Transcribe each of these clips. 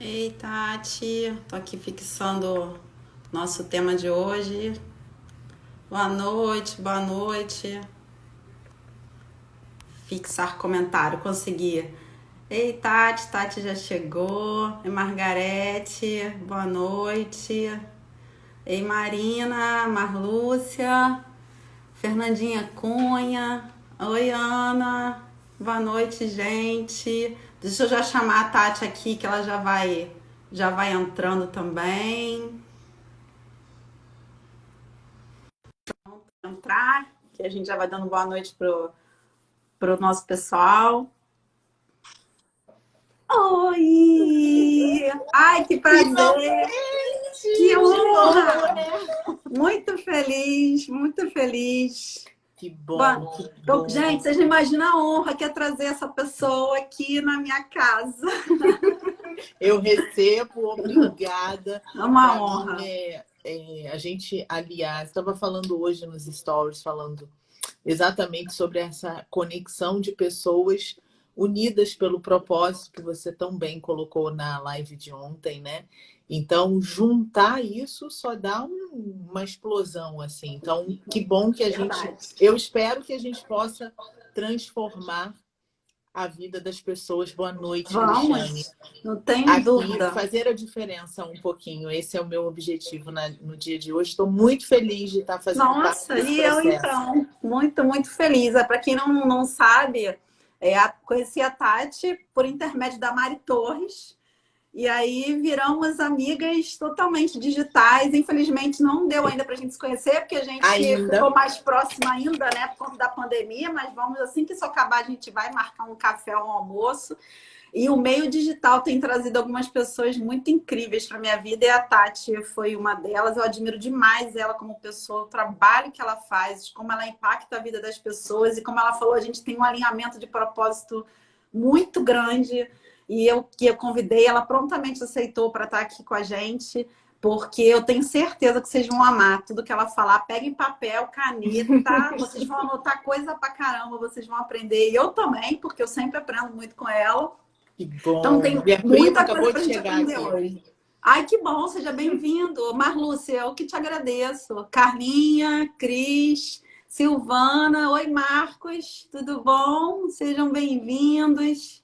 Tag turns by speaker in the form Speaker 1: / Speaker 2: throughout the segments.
Speaker 1: Ei, Tati, tô aqui fixando nosso tema de hoje. Boa noite, boa noite. Fixar comentário, consegui. Ei, Tati, Tati já chegou. Ei, Margarete, boa noite. Ei, Marina, Marlúcia, Fernandinha Cunha. Oi, Ana. Boa noite, gente. Deixa eu já chamar a Tati aqui, que ela já vai entrando também. Entrar, que a gente já vai dando boa noite pro nosso pessoal. Oi! Ai, que prazer! Que honra! Muito feliz, muito feliz.
Speaker 2: Que bom, que
Speaker 1: Então,
Speaker 2: bom.
Speaker 1: gente, vocês não imaginam a honra que é trazer essa pessoa aqui na minha casa.
Speaker 2: Eu recebo, obrigada.
Speaker 1: É uma
Speaker 2: Para
Speaker 1: honra.
Speaker 2: mim, a gente, aliás, estava falando hoje nos stories, falando exatamente sobre essa conexão de pessoas unidas pelo propósito que você tão bem colocou na live de ontem, né? Então, juntar isso só dá uma explosão, assim. Então, que bom que a gente... Eu espero que a gente possa transformar a vida das pessoas. Boa noite, Cristiane.
Speaker 1: Vamos, não tenho
Speaker 2: Aqui,
Speaker 1: dúvida.
Speaker 2: fazer a diferença um pouquinho. Esse é o meu objetivo no dia de hoje. Estou muito feliz de estar fazendo parte
Speaker 1: Nossa,
Speaker 2: desse
Speaker 1: e eu
Speaker 2: processo.
Speaker 1: então, muito, muito feliz. Para quem não sabe, conheci a Tati por intermédio da Mari Torres. E aí viramos amigas totalmente digitais. Infelizmente não deu ainda para a gente se conhecer, porque a gente ficou
Speaker 2: Ainda.
Speaker 1: mais próxima ainda, né, por conta da pandemia, mas vamos, assim que isso acabar, a gente vai marcar um café, um almoço. E o meio digital tem trazido algumas pessoas muito incríveis para minha vida, e a Tati foi uma delas. Eu admiro demais ela como pessoa, o trabalho que ela faz, como ela impacta a vida das pessoas, e como ela falou, a gente tem um alinhamento de propósito muito grande. E eu convidei, ela prontamente aceitou para estar aqui com a gente, porque eu tenho certeza que vocês vão amar tudo que ela falar. Peguem papel, caneta, vocês vão anotar coisa pra caramba, vocês vão aprender. E eu também, porque eu sempre aprendo muito com ela.
Speaker 2: Que
Speaker 1: Então
Speaker 2: bom.
Speaker 1: tem
Speaker 2: Minha prima
Speaker 1: muita coisa
Speaker 2: acabou
Speaker 1: pra
Speaker 2: de
Speaker 1: gente
Speaker 2: chegar
Speaker 1: aprender
Speaker 2: aqui.
Speaker 1: hoje. Ai, que bom, seja bem-vindo. Marlúcia, eu que te agradeço. Carlinha, Cris, Silvana, oi Marcos, tudo bom? Sejam bem-vindos.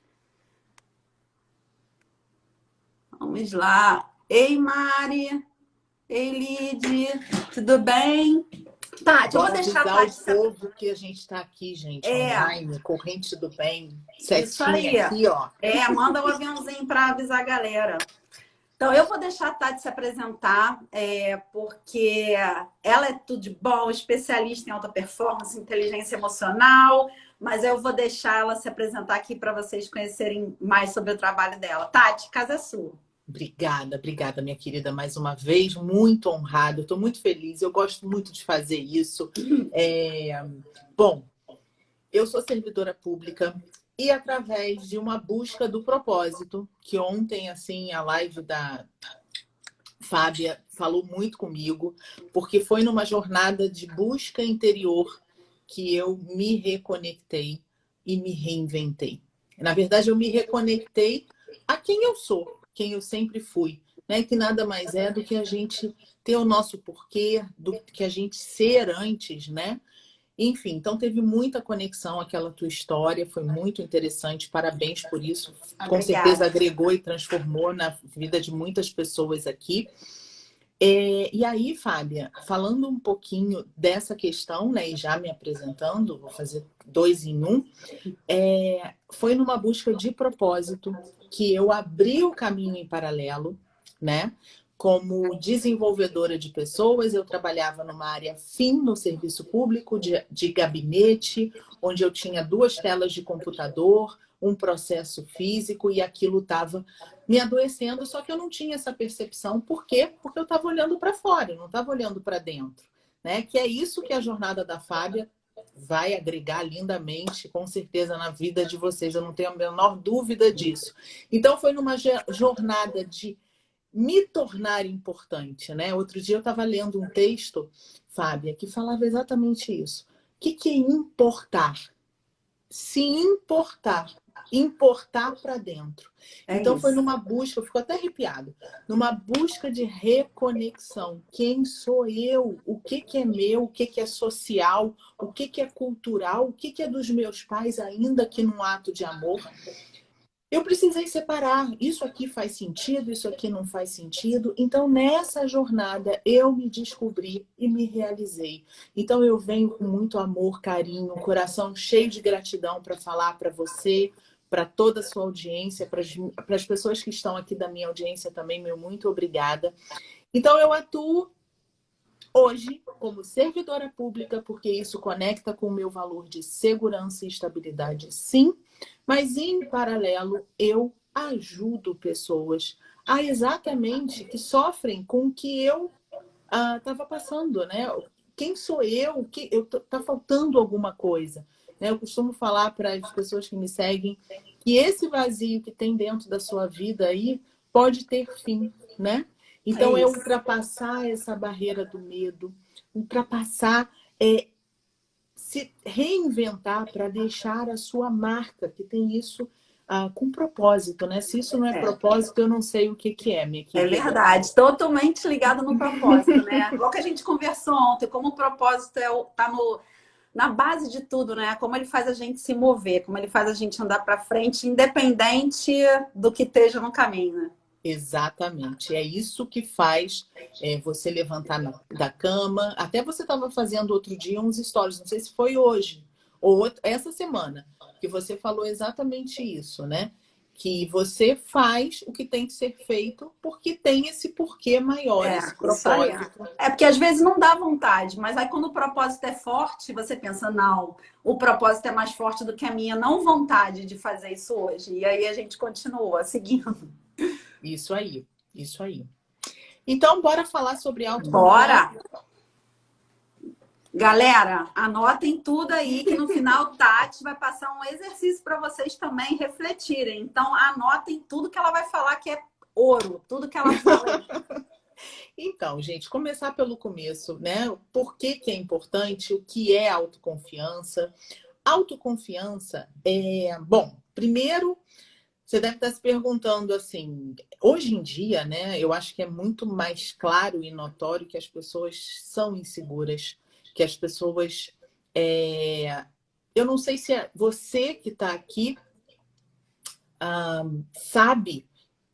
Speaker 1: Vamos lá. Ei, Mari. Ei, Lide. Tudo bem? Tati, eu vou
Speaker 2: Vamos
Speaker 1: deixar a
Speaker 2: avisar o
Speaker 1: Tati...
Speaker 2: povo que a gente está aqui, gente, online, corrente do bem,
Speaker 1: Isso
Speaker 2: setinha
Speaker 1: aí.
Speaker 2: aqui, ó.
Speaker 1: Manda um aviãozinho para avisar a galera. Então, eu vou deixar a Tati se apresentar, porque ela é tudo de bom, especialista em alta performance, inteligência emocional, mas eu vou deixar ela se apresentar aqui para vocês conhecerem mais sobre o trabalho dela. Tati, casa é sua.
Speaker 2: Obrigada, minha querida, mais uma vez, muito honrada, estou muito feliz, eu gosto muito de fazer isso. Bom, eu sou servidora pública e através de uma busca do propósito, que ontem, assim, a live da Fábia falou muito comigo, porque foi numa jornada de busca interior que eu me reconectei e me reinventei. Na verdade, eu me reconectei a quem eu sou, quem eu sempre fui, né? Que nada mais é do que a gente ter o nosso porquê, do que a gente ser antes, né? Enfim, então teve muita conexão aquela tua história, foi muito interessante, parabéns por isso. Com certeza agregou e transformou na vida de muitas pessoas aqui. E aí, Fábia, falando um pouquinho dessa questão, né, e já me apresentando, vou fazer dois em um, foi numa busca de propósito que eu abri o caminho em paralelo, né? Como desenvolvedora de pessoas, eu trabalhava numa área fim no serviço público, de gabinete, onde eu tinha duas telas de computador, um processo físico, e aquilo estava me adoecendo, só que eu não tinha essa percepção. Por quê? Porque eu estava olhando para fora, eu não estava olhando para dentro. Né? Que é isso que a jornada da Fábia vai agregar lindamente, com certeza, na vida de vocês. Eu não tenho a menor dúvida disso. Então, foi numa jornada de me tornar importante, né? Outro dia eu estava lendo um texto, Fábia, que falava exatamente isso. O que é importar? Se importar. importar para dentro. Então
Speaker 1: isso.
Speaker 2: foi numa busca, eu fico até arrepiado, numa busca de reconexão. Quem sou eu? O que que é meu? O que que é social? O que que é cultural? O que que é dos meus pais, ainda que num ato de amor? Eu precisei separar. Isso aqui faz sentido, isso aqui não faz sentido. Então, nessa jornada, eu me descobri e me realizei. Então, eu venho com muito amor, carinho, coração cheio de gratidão para falar para você, para toda a sua audiência, para as pessoas que estão aqui da minha audiência também, meu muito obrigada. Então, eu atuo hoje como servidora pública, porque isso conecta com o meu valor de segurança e estabilidade, sim. Mas, em paralelo, eu ajudo pessoas a exatamente que sofrem com o que eu estava passando, né? Quem sou eu? Que tá faltando alguma coisa, né? Eu costumo falar para as pessoas que me seguem que esse vazio que tem dentro da sua vida aí pode ter fim, né? Então é
Speaker 1: isso.
Speaker 2: ultrapassar essa barreira do medo, ultrapassar, se reinventar para deixar a sua marca, que tem isso com propósito, né? Se isso não é propósito, eu não sei o que que é, minha
Speaker 1: É
Speaker 2: querida.
Speaker 1: verdade, totalmente ligado no propósito, né? Igual que a gente conversou ontem, como o propósito tá na base de tudo, né? Como ele faz a gente se mover, como ele faz a gente andar para frente, independente do que esteja no caminho, né?
Speaker 2: Exatamente. É isso que faz você levantar da cama. Até você estava fazendo outro dia uns stories, não sei se foi hoje ou essa semana, que você falou exatamente isso, né? Que você faz o que tem que ser feito porque tem esse porquê maior, esse
Speaker 1: Isso aí.
Speaker 2: propósito.
Speaker 1: É porque às vezes não dá vontade, mas aí quando o propósito é forte, você pensa, não, o propósito é mais forte do que a minha não vontade de fazer isso hoje. E aí a gente continua seguindo.
Speaker 2: Isso aí, isso aí. Então, bora falar sobre autoconfiança.
Speaker 1: Bora! Galera, anotem tudo aí que no final Tati vai passar um exercício para vocês também refletirem. Então, anotem tudo que ela vai falar que é ouro, tudo que ela fala.
Speaker 2: Então, gente, começar pelo começo, né? Por que que é importante? O que é autoconfiança? Autoconfiança bom, primeiro, você deve estar se perguntando assim, hoje em dia, né? Eu acho que é muito mais claro e notório que as pessoas são inseguras, que as pessoas. Eu não sei se é você que está aqui sabe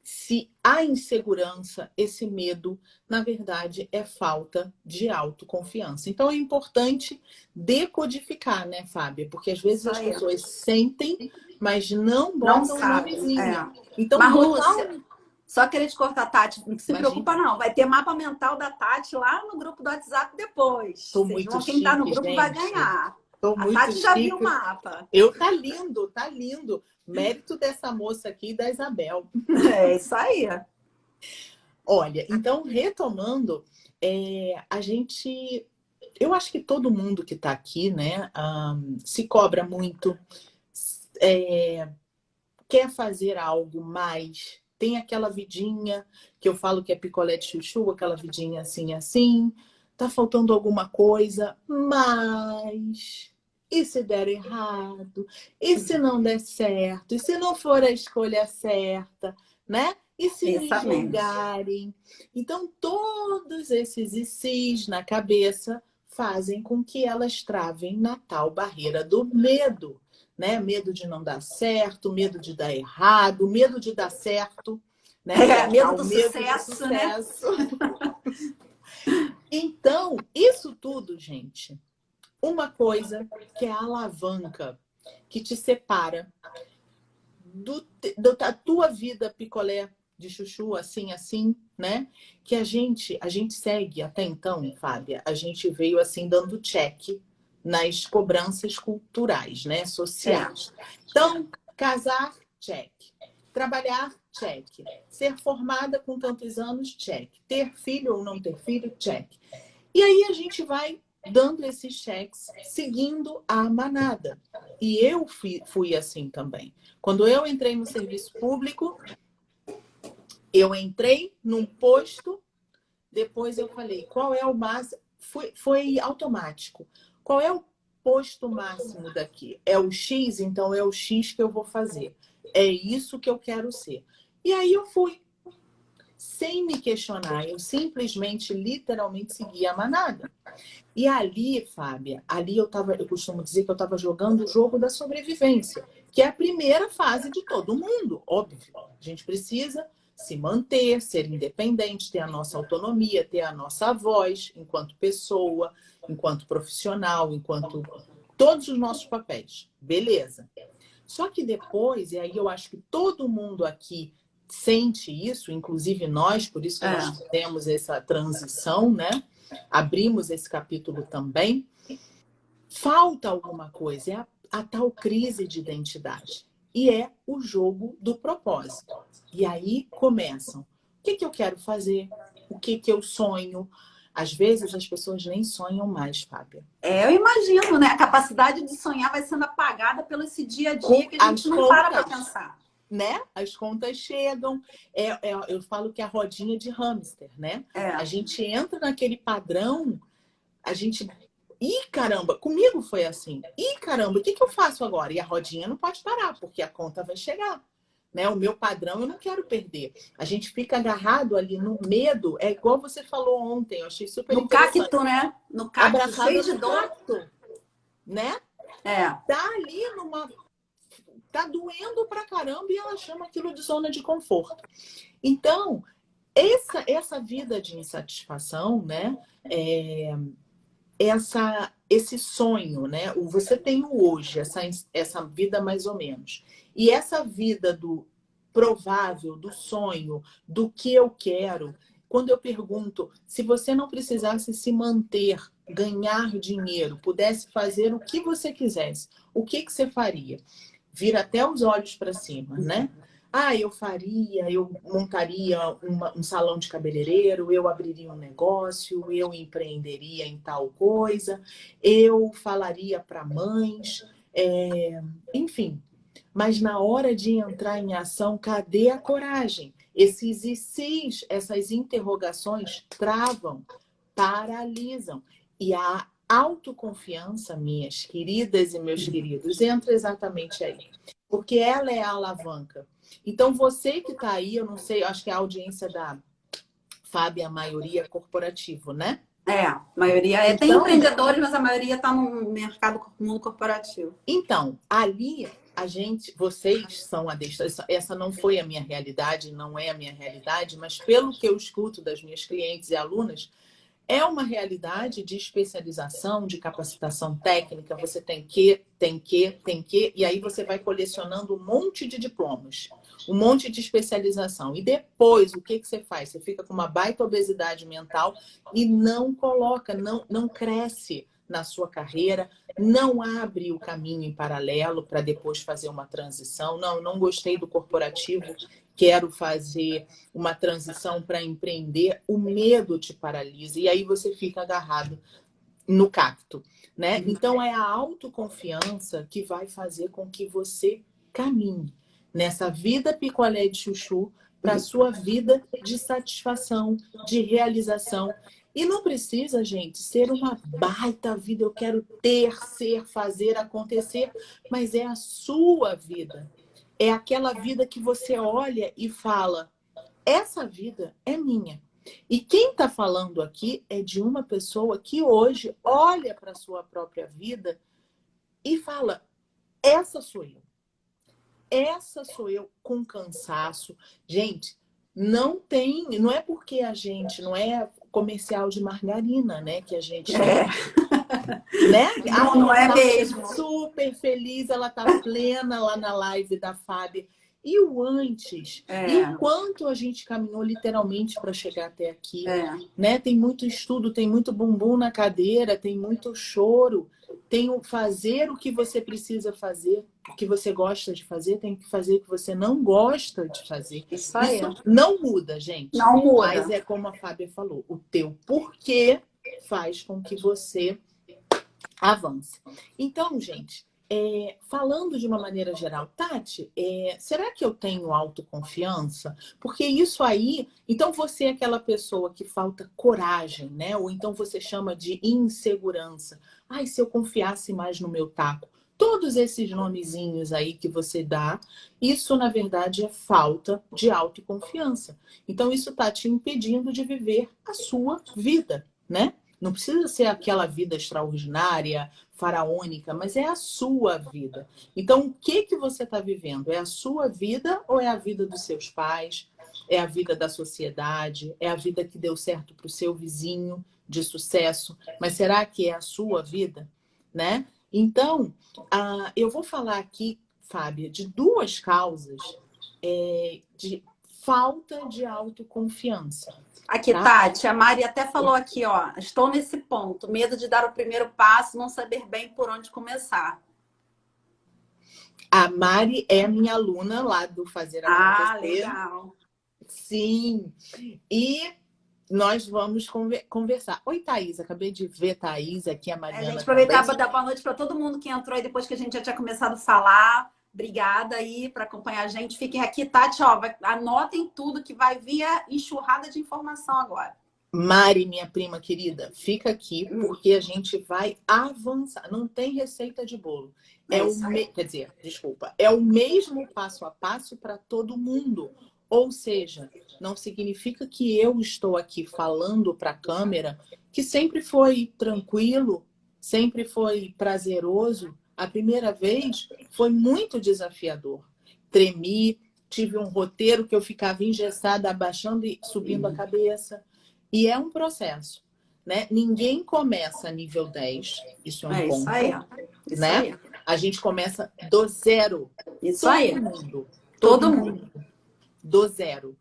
Speaker 2: se a insegurança, esse medo, na verdade, é falta de autoconfiança. Então é importante decodificar, né, Fábia? Porque às vezes
Speaker 1: Isso
Speaker 2: as
Speaker 1: aí.
Speaker 2: pessoas sentem, mas não
Speaker 1: Não
Speaker 2: botam um
Speaker 1: sabe.
Speaker 2: nomezinho. Então,
Speaker 1: Mas,
Speaker 2: botar
Speaker 1: Lúcia, só querer te cortar, Tati, não se
Speaker 2: Imagina,
Speaker 1: preocupa, não. Vai ter mapa mental da Tati lá no grupo do WhatsApp depois.
Speaker 2: tô
Speaker 1: Vocês
Speaker 2: muito
Speaker 1: vão, quem tá no
Speaker 2: chique,
Speaker 1: grupo vai
Speaker 2: gente.
Speaker 1: ganhar.
Speaker 2: Tô
Speaker 1: A
Speaker 2: muito
Speaker 1: Tati já viu o
Speaker 2: chique.
Speaker 1: mapa.
Speaker 2: Tá lindo, tá lindo. Mérito dessa moça aqui, da Isabel.
Speaker 1: É isso aí.
Speaker 2: Olha, então, retomando, a gente. Eu acho que todo mundo que está aqui, né, se cobra muito, quer fazer algo mais, tem aquela vidinha que eu falo que é picolé de chuchu, aquela vidinha assim, assim, tá faltando alguma coisa, mas e se der errado? E se não der certo? E se não for a escolha certa, né? E se me
Speaker 1: Exatamente.
Speaker 2: julgarem? Então, todos esses e se's na cabeça fazem com que elas travem na tal barreira do medo, né? Medo de não dar certo, medo de dar errado, medo de dar certo, né? Que é o
Speaker 1: Medo
Speaker 2: tal
Speaker 1: do
Speaker 2: medo do
Speaker 1: sucesso, né?
Speaker 2: sucesso. Então, isso tudo, gente, uma coisa que é a alavanca que te separa da tua vida picolé de chuchu, assim, assim, né? Que a gente segue até então, Fábia, a gente veio assim dando check nas cobranças culturais, né? Sociais. Então, casar, check. Trabalhar, check. Ser formada com tantos anos, check. Ter filho ou não ter filho, check. E aí a gente vai dando esses cheques, seguindo a manada. E eu fui assim também. Quando eu entrei no serviço público, eu entrei num posto, depois eu falei, qual é o máximo? Foi automático. Qual é o oposto máximo daqui. É o X, então é o X que eu vou fazer. É isso que eu quero ser. E aí eu fui. Sem me questionar, eu simplesmente, literalmente segui a manada. E ali, Fábia, eu costumo dizer que eu estava jogando o jogo da sobrevivência, que é a primeira fase de todo mundo, óbvio. A gente precisa se manter, ser independente, ter a nossa autonomia, ter a nossa voz enquanto pessoa, enquanto profissional, enquanto todos os nossos papéis. Beleza. Só que depois, e aí eu acho que todo mundo aqui sente isso, inclusive nós, por isso que nós temos essa transição, né? Abrimos esse capítulo também. Falta alguma coisa, é a tal crise de identidade. E é o jogo do propósito. E aí começam. O que eu quero fazer? O que eu sonho? Às vezes as pessoas nem sonham mais, Fábia.
Speaker 1: Eu imagino, né? A capacidade de sonhar vai sendo apagada pelo esse dia a dia que a gente não para para pensar.
Speaker 2: Né? As contas chegam. Eu falo que é a rodinha de hamster, né? A gente entra naquele padrão, a gente... Ih, caramba, comigo foi assim. Ih, caramba, o que eu faço agora? E a rodinha não pode parar, porque a conta vai chegar. Né? O meu padrão eu não quero perder. A gente fica agarrado ali no medo. É igual você falou ontem, eu achei super interessante.
Speaker 1: No cacto, né? No cacto, cheio de dor.
Speaker 2: Né? Tá ali tá doendo pra caramba e ela chama aquilo de zona de conforto. Então, essa vida de insatisfação, né? Esse sonho, né? Você tem o hoje, essa vida mais ou menos. E essa vida do provável, do sonho, do que eu quero, quando eu pergunto, se você não precisasse se manter, ganhar dinheiro, pudesse fazer o que você quisesse, o que você faria? Vira até os olhos para cima, né? Eu montaria um salão de cabeleireiro, eu abriria um negócio, eu empreenderia em tal coisa, eu falaria para mães, enfim. Mas na hora de entrar em ação, cadê a coragem? Esses e se's, essas interrogações travam, paralisam. E a autoconfiança, minhas queridas e meus queridos, entra exatamente aí. Porque ela é a alavanca. Então, você que está aí, eu não sei, acho que a audiência da Fábia, a maioria é corporativo, né?
Speaker 1: A maioria tem empreendedores, mas a maioria está no mercado no mundo corporativo.
Speaker 2: Então, ali, vocês são adestrados. Essa não foi a minha realidade, não é a minha realidade, mas pelo que eu escuto das minhas clientes e alunas, é uma realidade de especialização, de capacitação técnica. Você tem que, e aí você vai colecionando um monte de diplomas, um monte de especialização. E depois, o que você faz? Você fica com uma baita obesidade mental e não coloca, não cresce na sua carreira, não abre o caminho em paralelo para depois fazer uma transição. Não gostei do corporativo, quero fazer uma transição para empreender, o medo te paralisa e aí você fica agarrado no cacto, né? Então é a autoconfiança que vai fazer com que você caminhe nessa vida picolé de chuchu para a sua vida de satisfação, de realização. E não precisa, gente, ser uma baita vida, eu quero ter, ser, fazer, acontecer, mas é a sua vida. É aquela vida que você olha e fala, essa vida é minha. E quem está falando aqui é de uma pessoa que hoje olha para a sua própria vida e fala, essa sou eu. Essa sou eu com cansaço. Gente, não é porque a gente não é comercial de margarina, né? Que a gente... Né?
Speaker 1: Não é mesmo.
Speaker 2: Super feliz, ela tá plena lá na live da Fábia. E o antes, e o quanto a gente caminhou literalmente para chegar até aqui. Né? Tem muito estudo, tem muito bumbum na cadeira, tem muito choro, tem o fazer o que você precisa fazer, o que você gosta de fazer, tem que fazer o que você não gosta de fazer.
Speaker 1: Isso aí.
Speaker 2: Isso não muda, gente.
Speaker 1: Não muda.
Speaker 2: Mas é como a Fábia falou, o teu porquê faz com que você avance. Então, gente, Falando de uma maneira geral, Tati, será que eu tenho autoconfiança? Porque isso aí, então você é aquela pessoa que falta coragem, né? Ou então você chama de insegurança. Ai, se eu confiasse mais no meu taco. Todos esses nomezinhos aí que você dá, isso na verdade é falta de autoconfiança. Então isso está te impedindo de viver a sua vida, né? Não precisa ser aquela vida extraordinária, faraônica, mas é a sua vida. Então, o que você está vivendo? É a sua vida ou é a vida dos seus pais? É a vida da sociedade? É a vida que deu certo para o seu vizinho de sucesso? Mas será que é a sua vida? Né? Então, eu vou falar aqui, Fábia, de duas causas de falta de autoconfiança.
Speaker 1: Aqui,
Speaker 2: Tá?
Speaker 1: Tati, a Mari até falou aqui, ó. Estou nesse ponto, medo de dar o primeiro passo, não saber bem por onde começar.
Speaker 2: A Mari é minha aluna lá do Fazer Acontecer.
Speaker 1: Ah, legal.
Speaker 2: Sim. E nós vamos conversar. Oi, Thaís. Acabei de ver Thaís aqui, a
Speaker 1: A gente
Speaker 2: Mariana
Speaker 1: aproveitar
Speaker 2: também.
Speaker 1: para dar boa noite para todo mundo que entrou aí depois que a gente já tinha começado a falar. Obrigada aí para acompanhar a gente. Fiquem aqui, Tati, ó, anotem tudo que vai vir a enxurrada de informação agora.
Speaker 2: Mari, minha prima querida, fica aqui porque a gente vai avançar. Não tem receita de bolo. Quer dizer, desculpa, é o mesmo passo a passo para todo mundo. Ou seja, não significa que eu estou aqui falando para a câmera que sempre foi tranquilo, sempre foi prazeroso. A primeira vez foi muito desafiador. Tremi, tive um roteiro que eu ficava engessada, abaixando e subindo a cabeça. E é um processo, né? Ninguém começa nível 10, isso é um ponto,
Speaker 1: isso aí, ó. Isso
Speaker 2: né?
Speaker 1: aí.
Speaker 2: A gente começa do zero.
Speaker 1: Isso aí.
Speaker 2: Todo mundo do zero.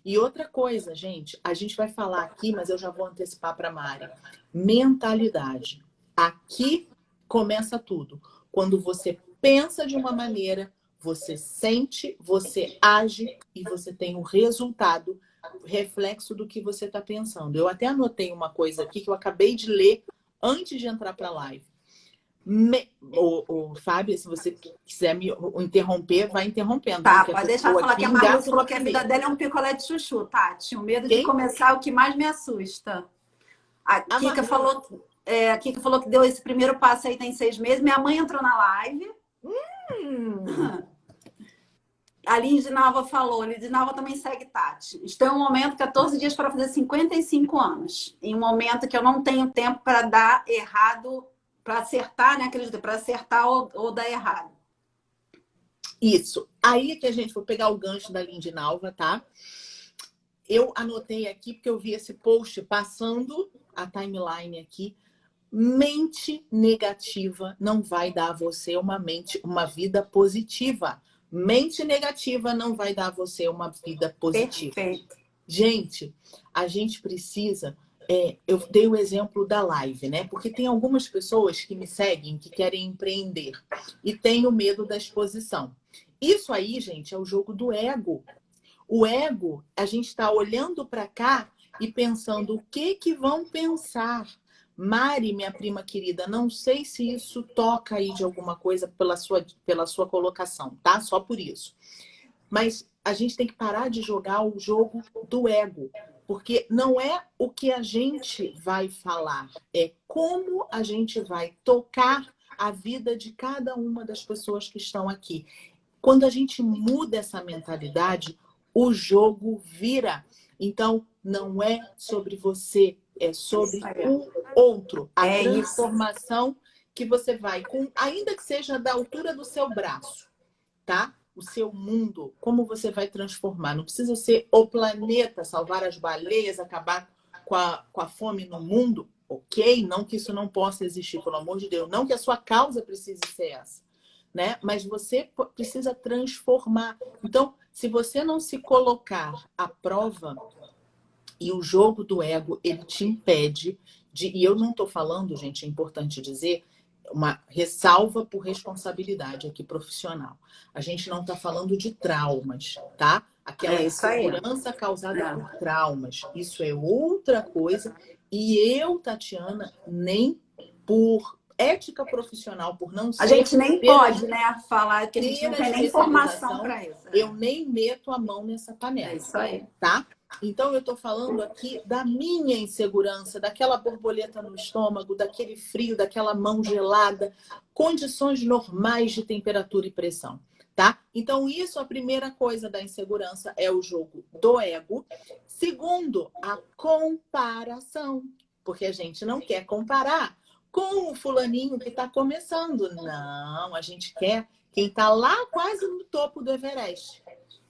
Speaker 2: E outra coisa, gente, a gente vai falar aqui, mas eu já vou antecipar para a Mari. Mentalidade. Aqui começa tudo. Quando você pensa de uma maneira, você sente, você age e você tem o resultado, reflexo do que você está pensando. Eu até anotei uma coisa aqui que eu acabei de ler antes de entrar para a live. Fábio, se você quiser me interromper, vai interrompendo.
Speaker 1: Tá, pode deixar eu falar que a Malu falou que a vida
Speaker 2: primeiro.
Speaker 1: dela é um picolé de chuchu, Tati. O medo
Speaker 2: Quem?
Speaker 1: de começar é o que mais me assusta. A Kika falou que deu esse primeiro passo aí tem 6 meses. Minha mãe entrou na live. A Lindinalva falou, Lindinalva também segue Tati. Estou em um momento, 14 dias para fazer 55 anos. Em um momento que eu não tenho tempo para dar errado, para acertar, né? Acredito, para acertar ou dar errado.
Speaker 2: Isso. Aí que a gente foi pegar o gancho da Lindinalva, tá? Eu anotei aqui porque eu vi esse post passando a timeline aqui. Mente negativa não vai dar a você uma vida positiva. Mente negativa não vai dar a você uma vida positiva.
Speaker 1: Perfeito.
Speaker 2: Gente, a gente precisa... eu dei o exemplo da live, né? Porque tem algumas pessoas que me seguem, que querem empreender e têm o medo da exposição. Isso aí, gente, é o jogo do ego. O ego, a gente está olhando para cá e pensando o que vão pensar. Mari, minha prima querida, não sei se isso toca aí de alguma coisa pela sua colocação, tá? Só por isso. Mas a gente tem que parar de jogar o jogo do ego. Porque não é o que a gente vai falar, é como a gente vai tocar a vida de cada uma das pessoas que estão aqui. Quando a gente muda essa mentalidade, o jogo vira. Então, não é sobre você, é sobre o outro. A transformação que você vai, ainda que seja da altura do seu braço, tá? O seu mundo, como você vai transformar. Não precisa ser o planeta, salvar as baleias, acabar com a fome no mundo. Ok, não que isso não possa existir, pelo amor de Deus. Não que a sua causa precise ser essa, né? Mas você precisa transformar. Então, se você não se colocar à prova, e o jogo do ego, ele te impede de... E eu não estou falando, gente, é importante dizer, uma ressalva por responsabilidade aqui profissional. A gente não está falando de traumas, tá? Aquela insegurança causada por traumas. Isso é outra coisa. E eu, Tatiana, nem por ética profissional, por não
Speaker 1: A
Speaker 2: ser
Speaker 1: gente nem pode, né, falar que a gente não tem nem informação para isso.
Speaker 2: Eu nem meto a mão nessa panela.
Speaker 1: É isso aí.
Speaker 2: Tá? Então, eu estou falando aqui da minha insegurança, daquela borboleta no estômago, daquele frio, daquela mão gelada, condições normais de temperatura e pressão. Tá? Então, isso, a primeira coisa da insegurança é o jogo do ego. Segundo, a comparação. Porque a gente não quer comparar com o fulaninho que está começando. Não, a gente quer quem está lá quase no topo do Everest,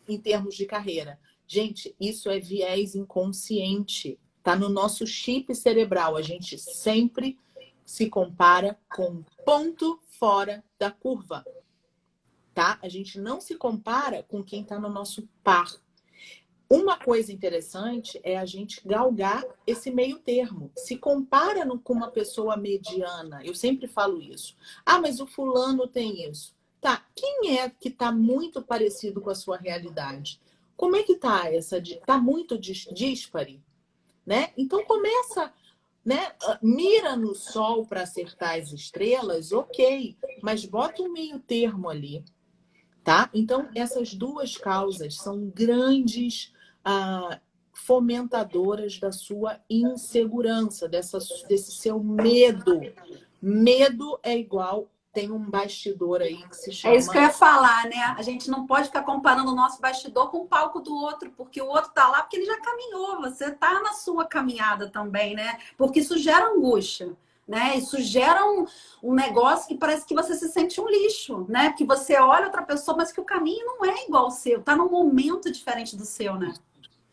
Speaker 2: em termos de carreira. Gente, isso é viés inconsciente. Está no nosso chip cerebral. A gente sempre se compara com um ponto fora da curva. Tá? A gente não se compara com quem está no nosso par. Uma coisa interessante é a gente galgar esse meio termo. Se compara com uma pessoa mediana, eu sempre falo isso. Ah, mas o fulano tem isso. Tá, quem é que está muito parecido com a sua realidade? Como é que tá essa? Tá muito díspare, né? Então começa, né? Mira no sol para acertar as estrelas, ok, mas bota um meio termo ali. Tá? Então, essas duas causas são grandes fomentadoras da sua insegurança, desse seu medo. Medo é igual, tem um bastidor aí que se chama...
Speaker 1: É isso que eu ia falar, né? A gente não pode ficar comparando o nosso bastidor com o palco do outro, porque o outro tá lá porque ele já caminhou, você tá na sua caminhada também, né? Porque isso gera angústia. Né? Isso gera um negócio que parece que você se sente um lixo, né? Que você olha outra pessoa, mas que o caminho não é igual ao seu, tá num momento diferente do seu, né?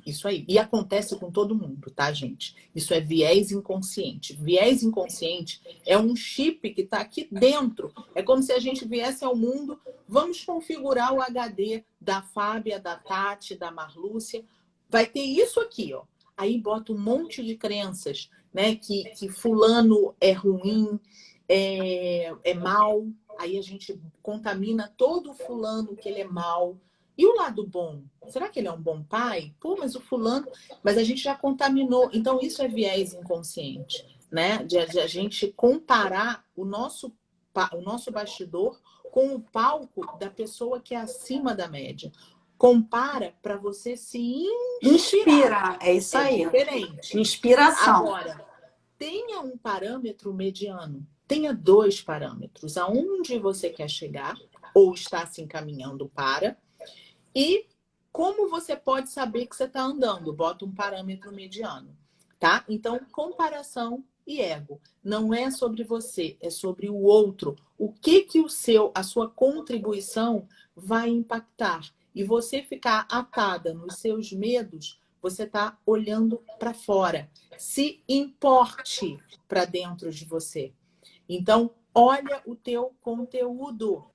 Speaker 2: Isso aí. E acontece com todo mundo, tá, gente? Isso é viés inconsciente. Viés inconsciente é um chip que está aqui dentro. É como se a gente viesse ao mundo, vamos configurar o HD da Fábia, da Tati, da Marlúcia. Vai ter isso aqui, ó. Aí bota um monte de crenças, né? Que fulano é ruim, é mal. Aí a gente contamina todo fulano que ele é mal. E o lado bom? Será que ele é um bom pai? Pô, mas o fulano... Mas a gente já contaminou. Então, isso é viés inconsciente, né? De a gente comparar o nosso bastidor com o palco da pessoa que é acima da média. Compara para você se inspirar.
Speaker 1: É isso aí.
Speaker 2: Diferente.
Speaker 1: Inspiração.
Speaker 2: Agora, tenha um parâmetro mediano. Tenha 2 parâmetros. Aonde você quer chegar ou está se encaminhando para... E como você pode saber que você está andando? Bota um parâmetro mediano, tá? Então, comparação e ego. Não é sobre você, é sobre o outro. O que a sua contribuição vai impactar? E você ficar atada nos seus medos, você está olhando para fora. Se importe para dentro de você. Então, olha o teu conteúdo.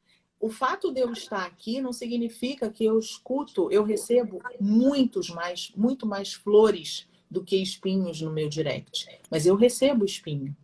Speaker 2: O fato de eu estar aqui não significa que eu recebo muito mais flores do que espinhos no meu direct. Mas eu recebo espinho,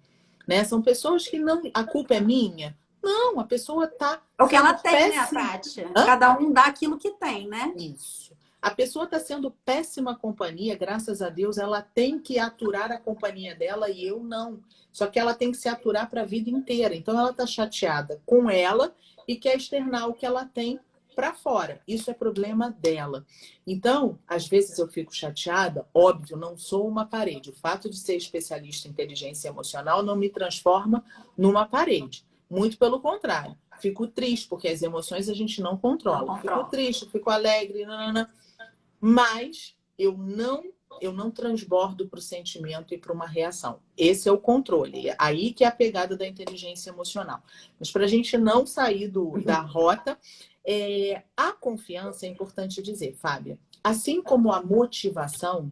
Speaker 2: né? São pessoas que não... A culpa é minha? Não, a pessoa tá...
Speaker 1: É o que ela tem, né, Tati? Cada um dá aquilo que tem, né?
Speaker 2: Isso. A pessoa está sendo péssima companhia, graças a Deus, ela tem que aturar a companhia dela e eu não. Só que ela tem que se aturar para a vida inteira. Então ela está chateada com ela e quer externar o que ela tem para fora. Isso é problema dela. Então, às vezes eu fico chateada, óbvio, não sou uma parede. O fato de ser especialista em inteligência emocional não me transforma numa parede. Muito pelo contrário. Fico triste, porque as emoções a gente não controla. Fico triste, fico alegre, nanana. Mas eu não transbordo para o sentimento e para uma reação. Esse é o controle. Aí que é a pegada da inteligência emocional. Mas para a gente não sair da rota, a confiança é importante dizer, Fábia. Assim como a motivação,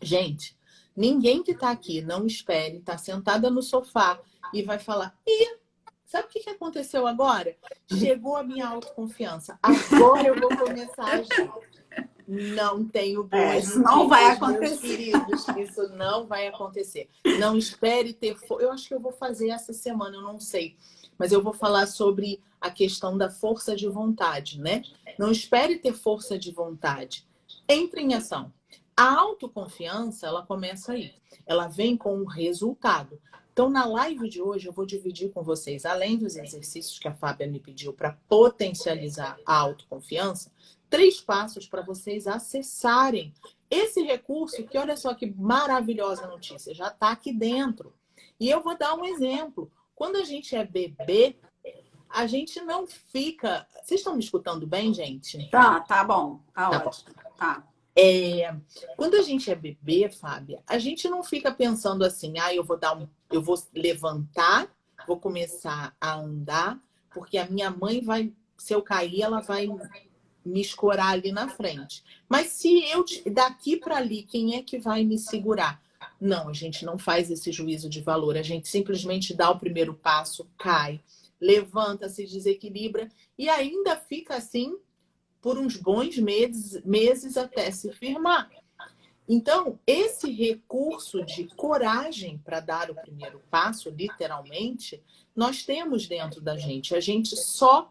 Speaker 2: gente, ninguém que está aqui, não espere, está sentada no sofá e vai falar: sabe o que aconteceu agora? Chegou a minha autoconfiança. Agora eu vou começar a agir. Não tenho boas
Speaker 1: isso não vai acontecer.
Speaker 2: Queridos, isso não vai acontecer. Não espere ter... Eu acho que eu vou fazer essa semana, eu não sei. Mas eu vou falar sobre a questão da força de vontade, né? Não espere ter força de vontade. Entre em ação. A autoconfiança, ela começa aí. Ela vem com um resultado. Então, na live de hoje, eu vou dividir com vocês, além dos exercícios que a Fábia me pediu para potencializar a autoconfiança, 3 passos para vocês acessarem esse recurso que, olha só que maravilhosa notícia, já está aqui dentro. E eu vou dar um exemplo. Quando a gente é bebê, a gente não fica... Vocês estão me escutando bem, gente?
Speaker 1: Tá bom. Tá ótimo.
Speaker 2: Bom.
Speaker 1: Tá.
Speaker 2: Quando a gente é bebê, Fábia, a gente não fica pensando assim, eu vou levantar, vou começar a andar, porque a minha mãe vai, se eu cair, ela vai me escorar ali na frente. Mas se eu daqui para ali, quem é que vai me segurar? Não, a gente não faz esse juízo de valor, a gente simplesmente dá o primeiro passo, cai, levanta, se desequilibra e ainda fica assim por uns bons meses até se firmar. Então, esse recurso de coragem para dar o primeiro passo, literalmente, nós temos dentro da gente. A gente só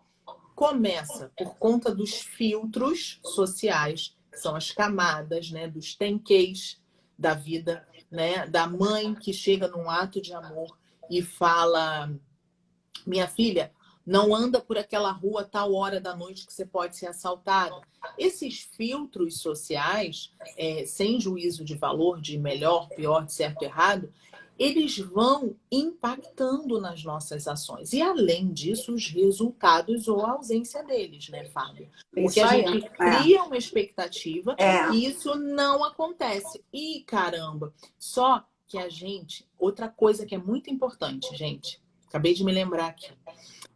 Speaker 2: começa por conta dos filtros sociais, que são as camadas, né, dos tenquês da vida, né, da mãe que chega num ato de amor e fala: minha filha, não anda por aquela rua a tal hora da noite que você pode ser assaltada. Esses filtros sociais, sem juízo de valor, de melhor, pior, de certo, errado, eles vão impactando nas nossas ações. E, além disso, os resultados ou a ausência deles, né, Fábio? Porque
Speaker 1: Isso
Speaker 2: a
Speaker 1: aí.
Speaker 2: gente cria uma expectativa e
Speaker 1: É.
Speaker 2: isso não acontece. E, caramba, só que a gente... Outra coisa que é muito importante, gente, acabei de me lembrar aqui.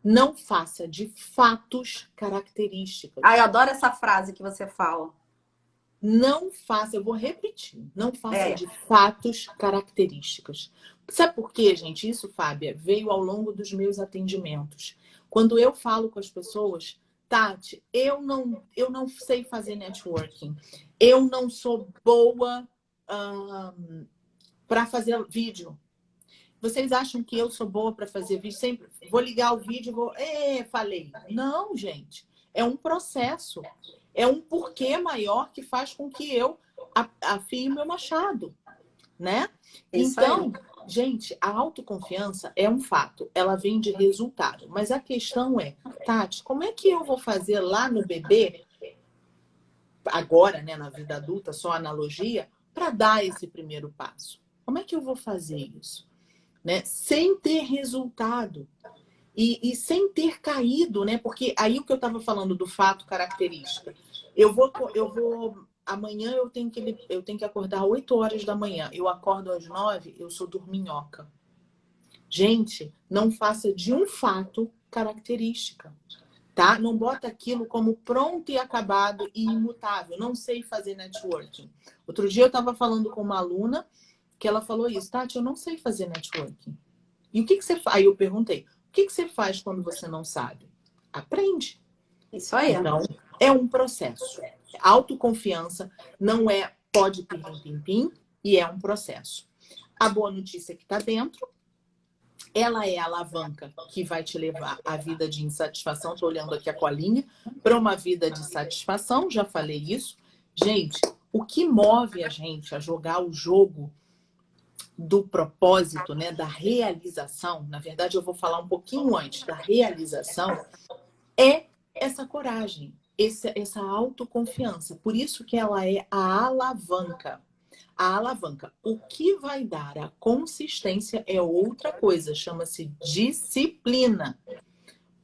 Speaker 2: Não faça de fatos características.
Speaker 1: Eu adoro essa frase que você fala.
Speaker 2: Não faça, eu vou repetir, não faça de fatos características. Sabe por quê, gente? Isso, Fábia, veio ao longo dos meus atendimentos. Quando eu falo com as pessoas, Tati, eu não sei fazer networking. Eu não sou boa para fazer vídeo. Vocês acham que eu sou boa para fazer vídeo? Sempre vou ligar o vídeo e vou... falei. Não, gente. É um processo. É um porquê maior que faz com que eu afie o meu machado, né? Então, gente, a autoconfiança é um fato. Ela vem de resultado. Mas a questão é, Tati, como é que eu vou fazer lá no bebê, agora, né, na vida adulta, só analogia, para dar esse primeiro passo? Como é que eu vou fazer isso? Né? Sem ter resultado e sem ter caído, né? Porque aí o que eu estava falando do fato característica, amanhã eu tenho que acordar 8 horas da manhã, eu acordo às 9, eu sou dorminhoca. Gente, não faça de um fato característica, tá? Não bota aquilo como pronto e acabado e imutável. Não sei fazer networking. Outro dia eu estava falando com uma aluna que ela falou isso: Tati, eu não sei fazer networking. E o que você faz? Aí eu perguntei, o que você faz quando você não sabe? Aprende.
Speaker 1: Isso aí.
Speaker 2: Então, é um processo. Autoconfiança não é pode pim-pim-pim, e é um processo. A boa notícia é que está dentro, ela é a alavanca que vai te levar à vida de insatisfação. Estou olhando aqui a colinha, para uma vida de satisfação, já falei isso. Gente, o que move a gente a jogar o jogo do propósito, né, da realização, na verdade eu vou falar um pouquinho antes da realização, é essa coragem, essa autoconfiança. Por isso que ela é a alavanca. A alavanca. O que vai dar a consistência é outra coisa, chama-se disciplina.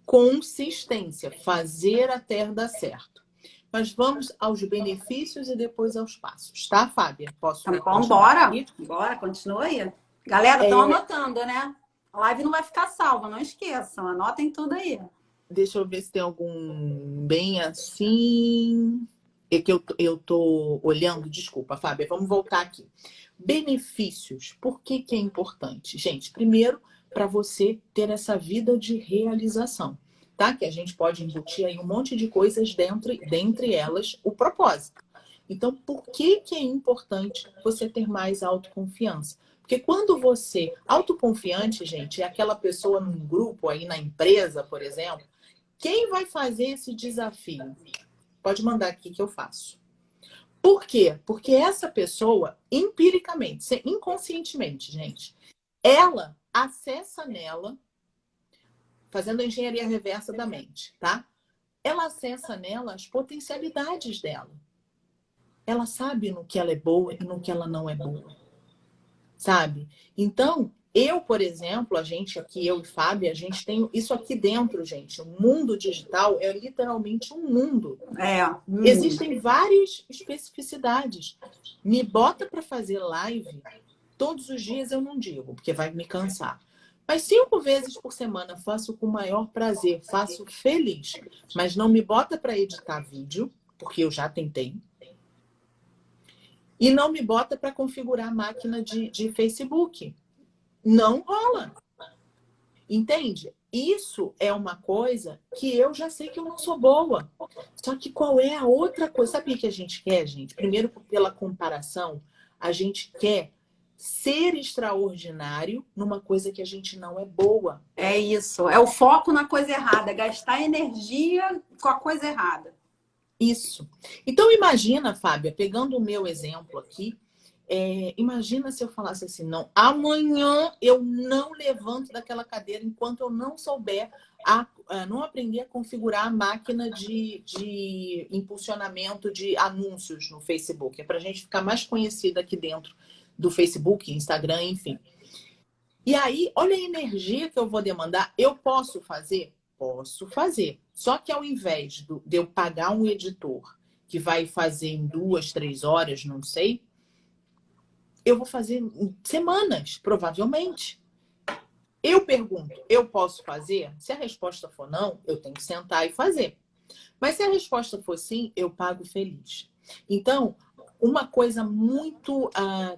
Speaker 2: Consistência, fazer até dar certo. Mas vamos aos benefícios e depois aos passos, tá, Fábia? Posso
Speaker 1: Então, bora, continua aí. Galera, estão anotando, né? A live não vai ficar salva, não esqueçam, anotem tudo aí.
Speaker 2: Deixa eu ver se tem algum bem assim. É que eu tô olhando, desculpa, Fábia, vamos voltar aqui. Benefícios, por que é importante? Gente, primeiro, para você ter essa vida de realização. Tá? Que a gente pode embutir aí um monte de coisas dentre elas o propósito. Então, por que é importante você ter mais autoconfiança? Porque quando você... Autoconfiante, gente, é aquela pessoa num grupo aí na empresa, por exemplo. Quem vai fazer esse desafio? Pode mandar aqui que eu faço. Por quê? Porque essa pessoa, empiricamente, inconscientemente, gente, ela acessa nela, fazendo a engenharia reversa da mente, tá? Ela acessa nela as potencialidades dela. Ela sabe no que ela é boa e no que ela não é boa. Sabe? Então, eu, por exemplo, a gente aqui, eu e Fábio, a gente tem isso aqui dentro, gente. O mundo digital é literalmente um mundo. Existem várias especificidades. Me bota para fazer live todos os dias, eu não digo, porque vai me cansar. Mas 5 vezes por semana faço com o maior prazer, faço feliz. Mas não me bota para editar vídeo, porque eu já tentei. E não me bota para configurar a máquina de Facebook. Não rola. Entende? Isso é uma coisa que eu já sei que eu não sou boa. Só que qual é a outra coisa? Sabe o que a gente quer, gente? Primeiro, pela comparação, a gente quer ser extraordinário numa coisa que a gente não é boa.
Speaker 1: É isso. É o foco na coisa errada. É gastar energia com a coisa errada.
Speaker 2: Isso. Então, imagina, Fábia, pegando o meu exemplo aqui, imagina se eu falasse assim, não, amanhã eu não levanto daquela cadeira enquanto eu não souber, não aprender a configurar a máquina de impulsionamento de anúncios no Facebook. É para a gente ficar mais conhecida aqui dentro do Facebook, Instagram, enfim. E aí, olha a energia que eu vou demandar. Eu posso fazer? Posso fazer. Só que ao invés de eu pagar um editor que vai fazer em 2, 3 horas, não sei, eu vou fazer em semanas, provavelmente. Eu pergunto, eu posso fazer? Se a resposta for não, eu tenho que sentar e fazer. Mas se a resposta for sim, eu pago feliz. Então, uma coisa muito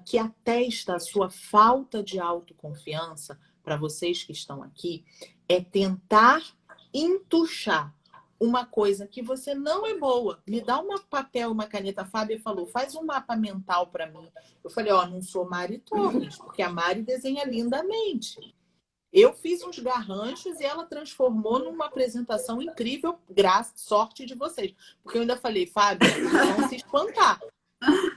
Speaker 2: que atesta a sua falta de autoconfiança, para vocês que estão aqui, é tentar entuchar uma coisa que você não é boa. Me dá um papel, uma caneta. A Fábia falou, faz um mapa mental para mim. Eu falei, não sou Mari Torres, porque a Mari desenha lindamente. Eu fiz uns garranchos e ela transformou numa apresentação incrível, sorte de vocês. Porque eu ainda falei, Fábia, vão se espantar.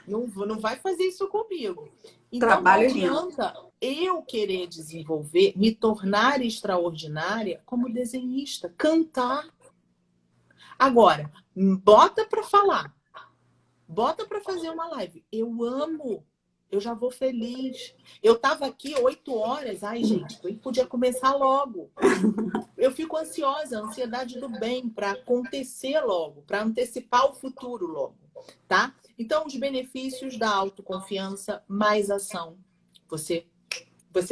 Speaker 2: Não vai fazer isso comigo. Então,
Speaker 1: Trabalho
Speaker 2: não adianta eu querer desenvolver, me tornar extraordinária como desenhista, cantar. Agora, bota para falar, bota para fazer uma live. Eu amo, eu já vou feliz. Eu estava aqui 8 horas, ai gente, eu podia começar logo. Eu fico ansiosa, a ansiedade do bem para acontecer logo, para antecipar o futuro logo, tá? Então, os benefícios da autoconfiança, mais ação. Você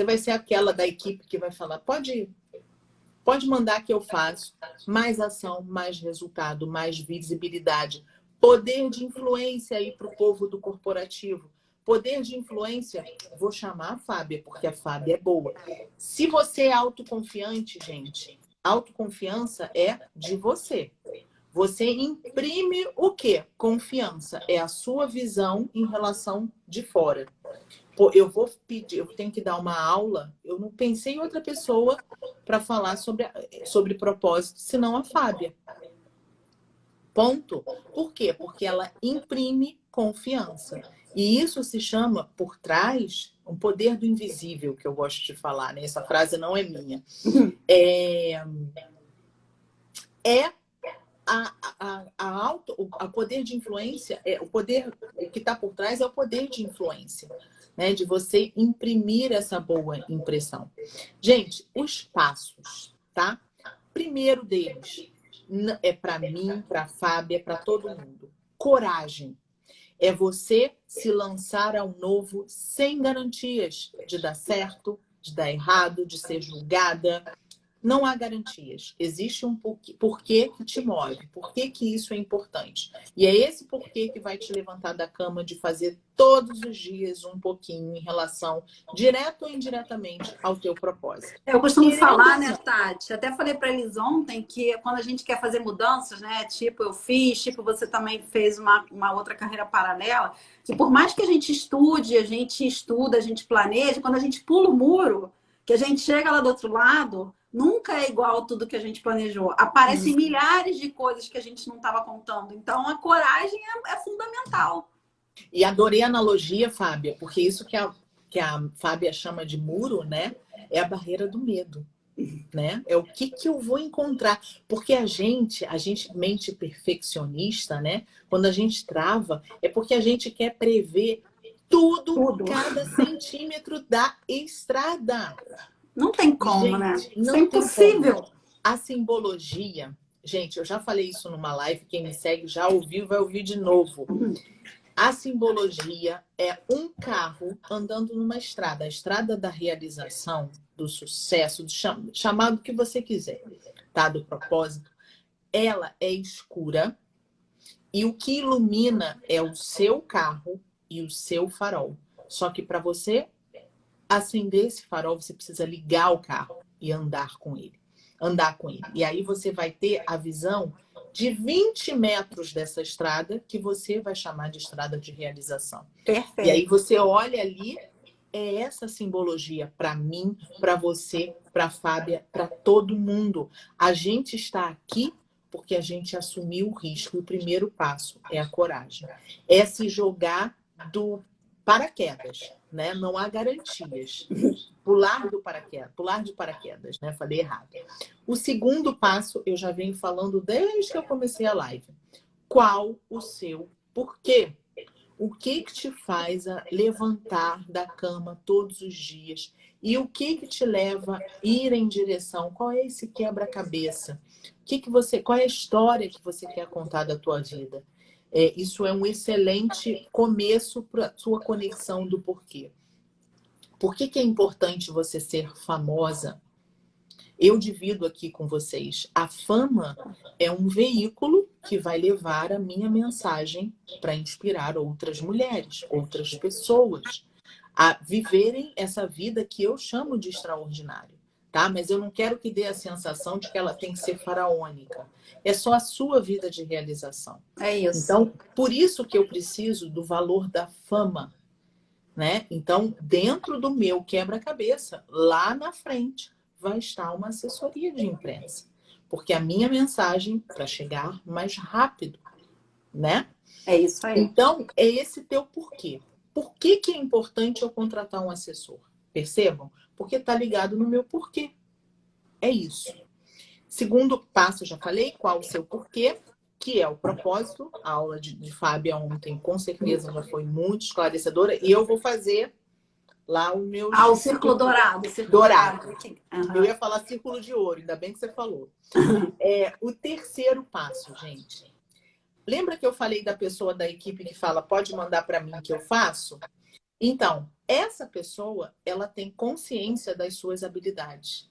Speaker 2: vai ser aquela da equipe que vai falar, pode mandar que eu faço. Mais ação, mais resultado, mais visibilidade. Poder de influência aí para o povo do corporativo. Poder de influência, vou chamar a Fábia, porque a Fábia é boa. Se você é autoconfiante, gente, autoconfiança é de você. Você imprime o quê? Confiança. É a sua visão em relação de fora. Pô, eu vou pedir, eu tenho que dar uma aula. Eu não pensei em outra pessoa para falar sobre propósito, senão a Fábia. Ponto. Por quê? Porque ela imprime confiança. E isso se chama, por trás, um poder do invisível, que eu gosto de falar, né? Essa frase não é minha. O poder de influência, o poder que está por trás é o poder de influência, né? De você imprimir essa boa impressão. Gente, os passos, tá? Primeiro deles, é para mim, para a Fábia, para todo mundo. Coragem. É você se lançar ao novo sem garantias de dar certo, de dar errado, de ser julgada. Não há garantias. Existe um porquê que te move. Por que isso é importante? E é esse porquê que vai te levantar da cama de fazer todos os dias um pouquinho em relação, direto ou indiretamente, ao teu propósito.
Speaker 1: Eu costumo falar, né, Tati? Até falei para eles ontem que quando a gente quer fazer mudanças, né? Tipo, eu fiz, tipo, você também fez uma outra carreira paralela, que por mais que a gente estude, a gente estuda, a gente planeja, quando a gente pula o muro, que a gente chega lá do outro lado, nunca é igual tudo que a gente planejou. Aparecem milhares de coisas que a gente não estava contando. Então, a coragem é fundamental.
Speaker 2: E adorei a analogia, Fábia, porque isso que a Fábia chama de muro, né? É a barreira do medo, né? É o que eu vou encontrar. Porque a gente mente perfeccionista, né? Quando a gente trava, é porque a gente quer prever tudo,
Speaker 1: Tudo.
Speaker 2: cada centímetro da estrada.
Speaker 1: Não tem
Speaker 2: E,
Speaker 1: como, né?
Speaker 2: gente,
Speaker 1: Isso é
Speaker 2: não tem como.
Speaker 1: impossível.
Speaker 2: A simbologia, gente, eu já falei isso numa live, quem me segue já ouviu, vai ouvir de novo. A simbologia é um carro andando numa estrada, a estrada da realização, do sucesso, do chamado que você quiser, tá? Do propósito. Ela é escura e o que ilumina é o seu carro e o seu farol. Só que para você acender esse farol, você precisa ligar o carro e andar com ele. Andar com ele. E aí você vai ter a visão de 20 metros dessa estrada, que você vai chamar de estrada de realização.
Speaker 1: Perfeito.
Speaker 2: E aí você olha ali, é essa simbologia para mim, para você, para a Fábia, para todo mundo. A gente está aqui porque a gente assumiu o risco. E o primeiro passo é a coragem. É se jogar do paraquedas, né? Não há garantias. Pular de paraquedas, né? Falei errado. O segundo passo, eu já venho falando desde que eu comecei a live. Qual o seu porquê? O que te faz a levantar da cama todos os dias? E o que te leva a ir em direção? Qual é esse quebra-cabeça? Qual é a história que você quer contar da tua vida? Isso é um excelente começo para a sua conexão do porquê. Por que é importante você ser famosa? Eu divido aqui com vocês. A fama é um veículo que vai levar a minha mensagem para inspirar outras mulheres, outras pessoas a viverem essa vida que eu chamo de extraordinária, tá? Mas eu não quero que dê a sensação de que ela tem que ser faraônica. É só a sua vida de realização.
Speaker 1: É isso.
Speaker 2: Então, por isso que eu preciso do valor da fama, né? Então, dentro do meu quebra-cabeça, lá na frente, vai estar uma assessoria de imprensa. Porque a minha mensagem para chegar mais rápido, né?
Speaker 1: É isso aí.
Speaker 2: Então, é esse teu porquê. Por que é importante eu contratar um assessor? Percebam? Porque está ligado no meu porquê. É isso. Segundo passo, já falei, qual o seu porquê, que é o propósito. A aula de Fábia ontem, com certeza, já foi muito esclarecedora. E eu vou fazer lá o meu...
Speaker 1: o círculo dourado.
Speaker 2: Dourado.
Speaker 1: Uhum.
Speaker 2: Eu ia falar círculo de ouro, ainda bem que você falou. O terceiro passo, gente. Lembra que eu falei da pessoa da equipe que fala, pode mandar para mim que eu faço? Então, essa pessoa, ela tem consciência das suas habilidades.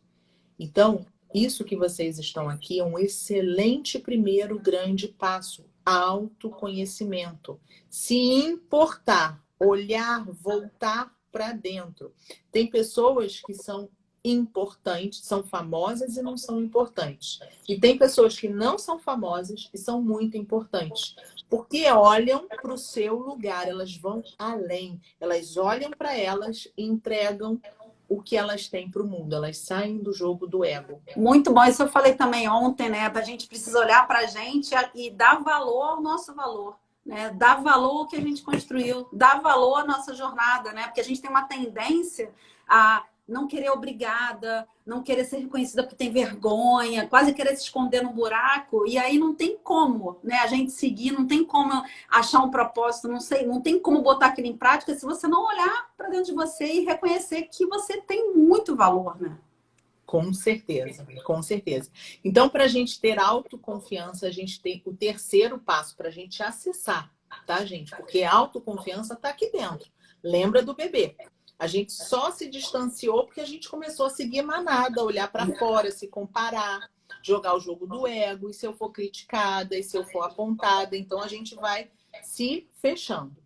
Speaker 2: Então, isso que vocês estão aqui é um excelente primeiro grande passo. Autoconhecimento. Se importar, olhar, voltar para dentro. Tem pessoas que são importantes, são famosas e não são importantes. E tem pessoas que não são famosas e são muito importantes. Porque olham para o seu lugar, elas vão além. Elas olham para elas e entregam o que elas têm para o mundo. Elas saem do jogo do ego.
Speaker 1: Muito bom. Isso eu falei também ontem, né? A gente precisa olhar para a gente e dar valor ao nosso valor. Né? Dar valor ao que a gente construiu, dar valor à nossa jornada, né? Porque a gente tem uma tendência a não querer obrigada, não querer ser reconhecida porque tem vergonha, quase querer se esconder no buraco, e aí não tem como, né? A gente seguir, não tem como achar um propósito, não sei, não tem como botar aquilo em prática se você não olhar para dentro de você e reconhecer que você tem muito valor, né?
Speaker 2: Com certeza, com certeza. Então, para a gente ter autoconfiança, a gente tem o terceiro passo para a gente acessar, tá, gente? Porque a autoconfiança está aqui dentro. Lembra do bebê? A gente só se distanciou porque a gente começou a seguir manada, olhar para fora, se comparar, jogar o jogo do ego, e se eu for criticada, e se eu for apontada, então a gente vai se fechando.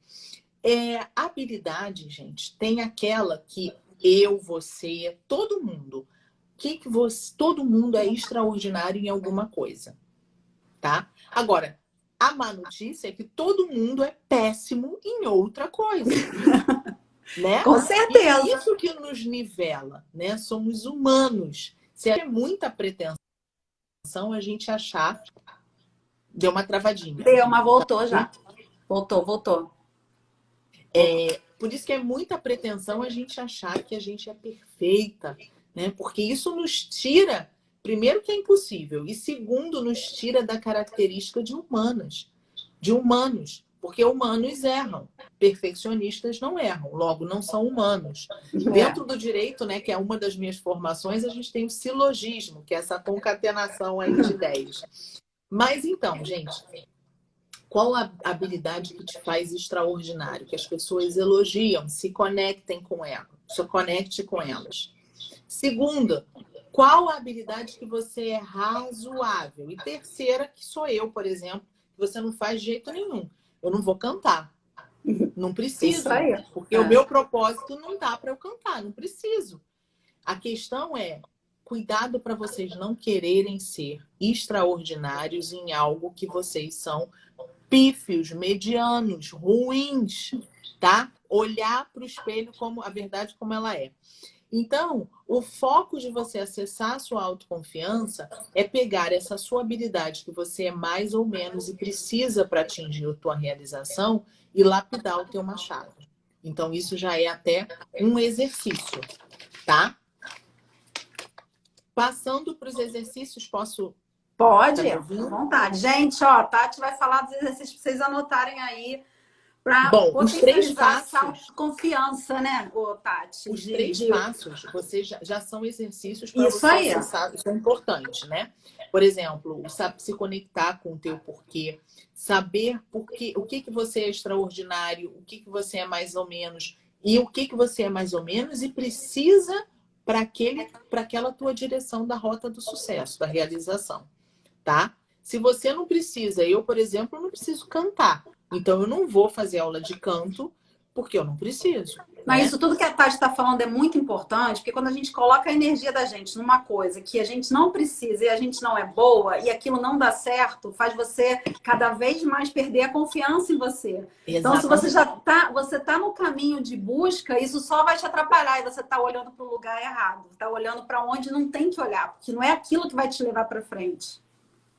Speaker 2: Habilidade, gente, tem aquela que eu, você, todo mundo... todo mundo é extraordinário em alguma coisa, tá? Agora, a má notícia é que todo mundo é péssimo em outra coisa, né?
Speaker 1: Com certeza.
Speaker 2: E isso que nos nivela, né? Somos humanos. Se é muita pretensão, a gente achar... Deu uma travadinha.
Speaker 1: Deu, mas voltou já. Voltou.
Speaker 2: Por isso que é muita pretensão a gente achar que a gente é perfeita, né? Porque isso nos tira, primeiro, que é impossível, e segundo, nos tira da característica de humanos, porque humanos erram, perfeccionistas não erram, logo não são humanos.
Speaker 1: É.
Speaker 2: Dentro do direito, né, que é uma das minhas formações, a gente tem o silogismo, que é essa concatenação aí de ideias. Mas então, gente, qual a habilidade que te faz extraordinário? Que as pessoas elogiam, se conectem com ela, se conecte com elas. Segunda, qual a habilidade que você é razoável? E terceira, que sou eu, por exemplo, que você não faz de jeito nenhum. Eu não vou cantar. Não preciso.
Speaker 1: Isso aí.
Speaker 2: Porque o meu propósito não dá para eu cantar. Não preciso. A questão é cuidado para vocês não quererem ser extraordinários em algo que vocês são pífios, medianos, ruins, tá? Olhar para o espelho como a verdade como ela é. Então, o foco de você acessar a sua autoconfiança é pegar essa sua habilidade que você é mais ou menos e precisa para atingir a tua realização e lapidar o teu machado. Então, isso já é até um exercício, tá? Passando para os exercícios, posso...
Speaker 1: Pode,
Speaker 2: Tá me
Speaker 1: à
Speaker 2: ouvindo?
Speaker 1: vontade. Gente, ó, Tati vai falar dos exercícios para vocês anotarem aí para
Speaker 2: Bom, os 3
Speaker 1: potencializar essa
Speaker 2: passos...
Speaker 1: autoconfiança, né, ô, Tati?
Speaker 2: Os 3 passos, você já são exercícios para
Speaker 1: Isso
Speaker 2: você
Speaker 1: aí.
Speaker 2: acessar. Isso é importante, né? Por exemplo, se conectar com o teu porquê, saber o que você é extraordinário, o que você é mais ou menos, e o que você é mais ou menos e precisa para aquela tua direção da rota do sucesso, da realização, tá? Se você não precisa, eu, por exemplo, não preciso cantar. Então, eu não vou fazer aula de canto porque eu não preciso.
Speaker 1: Mas
Speaker 2: Né?
Speaker 1: isso tudo que a Tati está falando é muito importante, porque quando a gente coloca a energia da gente numa coisa que a gente não precisa e a gente não é boa, e aquilo não dá certo, faz você cada vez mais perder a confiança em você.
Speaker 2: Exatamente.
Speaker 1: Então, se você tá no caminho de busca, isso só vai te atrapalhar e você está olhando para o lugar errado, está olhando para onde não tem que olhar, porque não é aquilo que vai te levar para frente.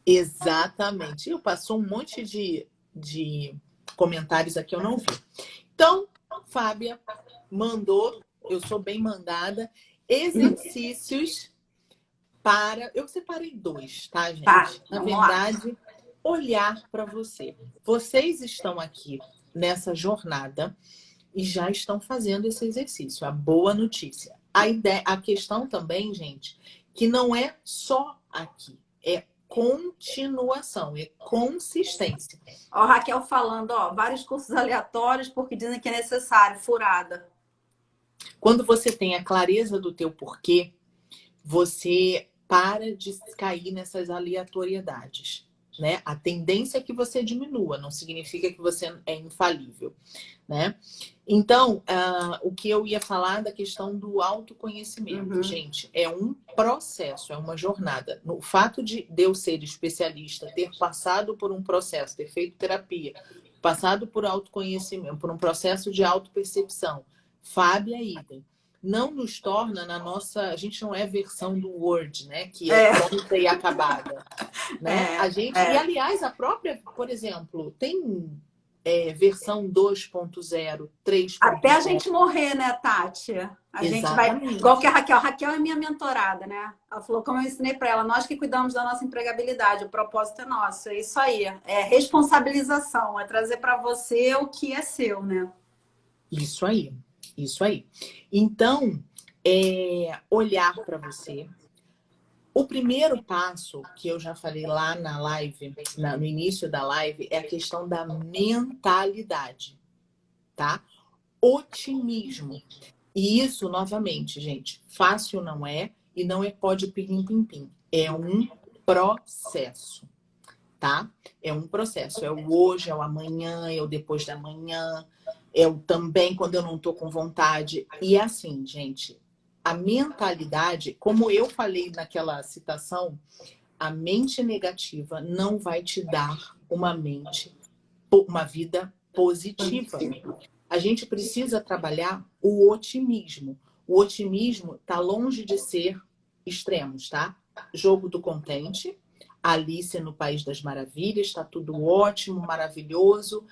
Speaker 2: Exatamente. Eu passou um monte de comentários aqui, eu não vi. Então, Fábia mandou, eu sou bem mandada, exercícios para... Eu separei 2, tá, gente?
Speaker 1: Tá,
Speaker 2: Na
Speaker 1: vamos lá.
Speaker 2: verdade, olhar para você. Vocês estão aqui nessa jornada e já estão fazendo esse exercício. A boa notícia. A questão também, gente, que não é só aqui, é continuação, é consistência.
Speaker 1: Ó, Raquel falando, ó, vários cursos aleatórios porque dizem que é necessário, furada.
Speaker 2: Quando você tem a clareza do teu porquê, você para de cair nessas aleatoriedades, né? A tendência é que você diminua, não significa que você é infalível, né? Então, o que eu ia falar da questão do autoconhecimento, gente, é um processo, é uma jornada. O fato de eu ser especialista, ter passado por um processo, ter feito terapia, passado por autoconhecimento, por um processo de autopercepção, Fábia idem, não nos torna na nossa... A gente não é versão do Word, né? Que é pronta e acabada. Né? A gente... E, aliás, a própria... Por exemplo, tem versão 2.0, 3.0.
Speaker 1: Até a gente morrer, né, Tati? A gente vai... Igual que a Raquel. A Raquel é minha mentorada, né? Ela falou, como eu ensinei para ela, nós que cuidamos da nossa empregabilidade, o propósito é nosso. É isso aí. É responsabilização. É trazer para você o que é seu, né?
Speaker 2: Isso aí. Isso aí. Então, olhar para você. O primeiro passo, que eu já falei lá na live, no início da live, é a questão da mentalidade, tá? Otimismo. E isso, novamente, gente, fácil não é, e não é pode pirlim-pim-pim. É um processo, tá? É um processo. É o hoje, é o amanhã, é o depois da manhã, é o também quando eu não tô com vontade. E é assim, gente, a mentalidade, como eu falei naquela citação, a mente negativa não vai te dar uma vida positiva. A gente precisa trabalhar o otimismo. O otimismo está longe de ser extremos, tá? Jogo do contente, Alice no País das Maravilhas, está tudo ótimo, maravilhoso.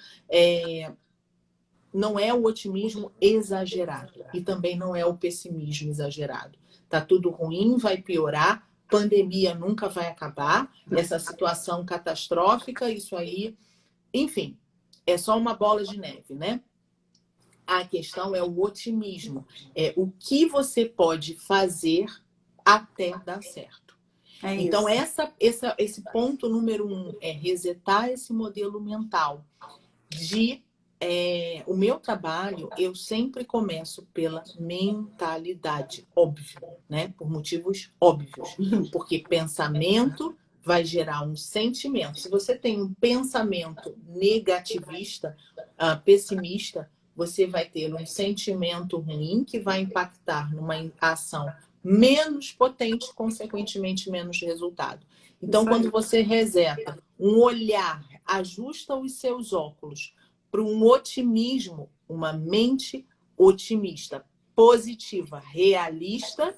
Speaker 2: Não é o otimismo exagerado e também não é o pessimismo exagerado. tá tudo ruim, vai piorar, pandemia nunca vai acabar, essa situação catastrófica, isso aí, enfim, é só uma bola de neve, né? A questão é o otimismo, é o que você pode fazer até dar certo.
Speaker 1: É
Speaker 2: então,
Speaker 1: isso.
Speaker 2: esse ponto número 1 é resetar esse modelo mental o meu trabalho, eu sempre começo pela mentalidade, óbvio, né? Por motivos óbvios. Porque pensamento vai gerar um sentimento. Se você tem um pensamento negativista, pessimista, você vai ter um sentimento ruim que vai impactar numa ação menos potente, consequentemente menos resultado. Então, quando você reseta um olhar, ajusta os seus óculos para um otimismo, uma mente otimista, positiva, realista,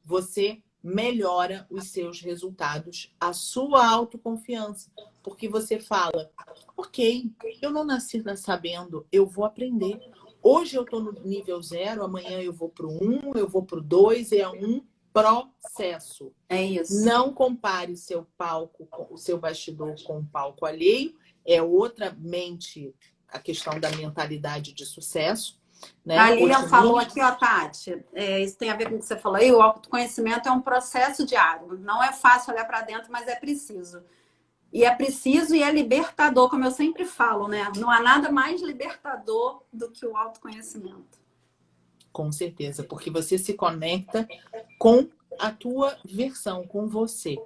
Speaker 2: você melhora os seus resultados, a sua autoconfiança. Porque você fala, ok, eu não nasci sabendo, eu vou aprender. Hoje eu estou no nível 0, amanhã eu vou para o 1, eu vou para o 2, é um processo.
Speaker 1: É isso.
Speaker 2: Não compare seu palco, o seu bastidor com o palco alheio, é outra mente, a questão da mentalidade de sucesso. Né?
Speaker 1: A Lilian falou aqui, ó, Tati, isso tem a ver com o que você falou aí, o autoconhecimento é um processo diário. Não é fácil olhar para dentro, mas é preciso. E é preciso e é libertador, como eu sempre falo, né? Não há nada mais libertador do que o autoconhecimento.
Speaker 2: Com certeza, porque você se conecta com a tua versão, com você.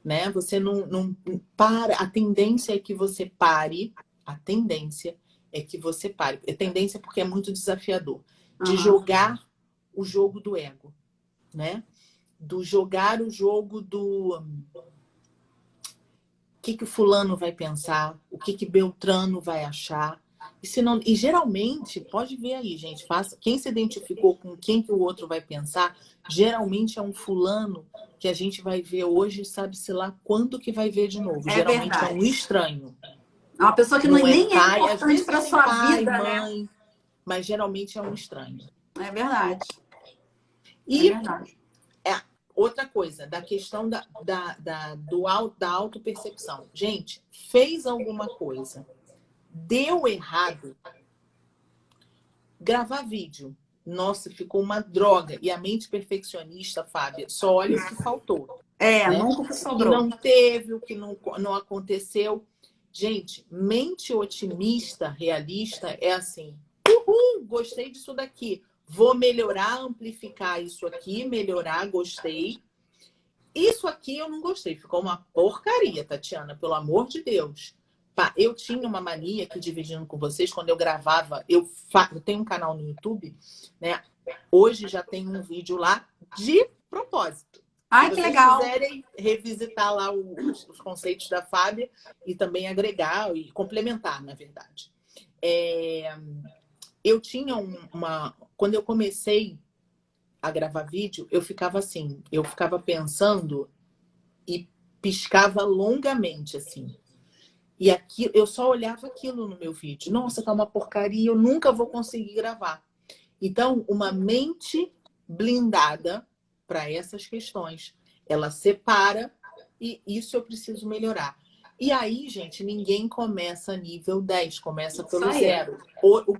Speaker 2: Né? Você não para, a tendência é que você pare, a tendência é que você pare. A tendência porque é muito desafiador, de jogar o jogo do ego, né? Do jogar o jogo do o que o fulano vai pensar, o que Beltrano vai achar. E geralmente, pode ver aí, gente, quem se identificou com quem que o outro vai pensar, geralmente é um fulano que a gente vai ver hoje, sabe-se lá quando que vai ver de novo. Geralmente
Speaker 1: verdade.
Speaker 2: é um estranho.
Speaker 1: É uma pessoa que nem
Speaker 2: pai,
Speaker 1: é importante para sua
Speaker 2: pai,
Speaker 1: vida,
Speaker 2: mãe,
Speaker 1: né?
Speaker 2: mas geralmente é um estranho.
Speaker 1: É verdade.
Speaker 2: E
Speaker 1: é verdade.
Speaker 2: Outra coisa, da questão da autopercepção. Gente, fez alguma coisa, deu errado, gravar vídeo. Nossa, ficou uma droga. E a mente perfeccionista, Fábia, só olha o que faltou. Né?
Speaker 1: Nunca o que sobrou.
Speaker 2: O que não teve, o que não aconteceu. Gente, mente otimista, realista, é assim. Uhul, gostei disso daqui. Vou melhorar, amplificar isso aqui, melhorar, gostei. Isso aqui eu não gostei. Ficou uma porcaria, Tatiana, pelo amor de Deus. Eu tinha uma mania aqui, dividindo com vocês, quando eu gravava, eu tenho um canal no YouTube, né? Hoje já tem um vídeo lá de propósito.
Speaker 1: Ai,
Speaker 2: Se
Speaker 1: que
Speaker 2: vocês
Speaker 1: legal.
Speaker 2: quiserem revisitar lá os conceitos da Fábia e também agregar e complementar, na verdade. Eu tinha quando eu comecei a gravar vídeo, eu ficava assim, eu ficava pensando e piscava longamente, assim. E aqui, eu só olhava aquilo no meu vídeo. Nossa, tá uma porcaria, eu nunca vou conseguir gravar. Então, uma mente blindada para essas questões. Ela separa e isso eu preciso melhorar. E aí, gente, ninguém começa nível 10, começa pelo 0. O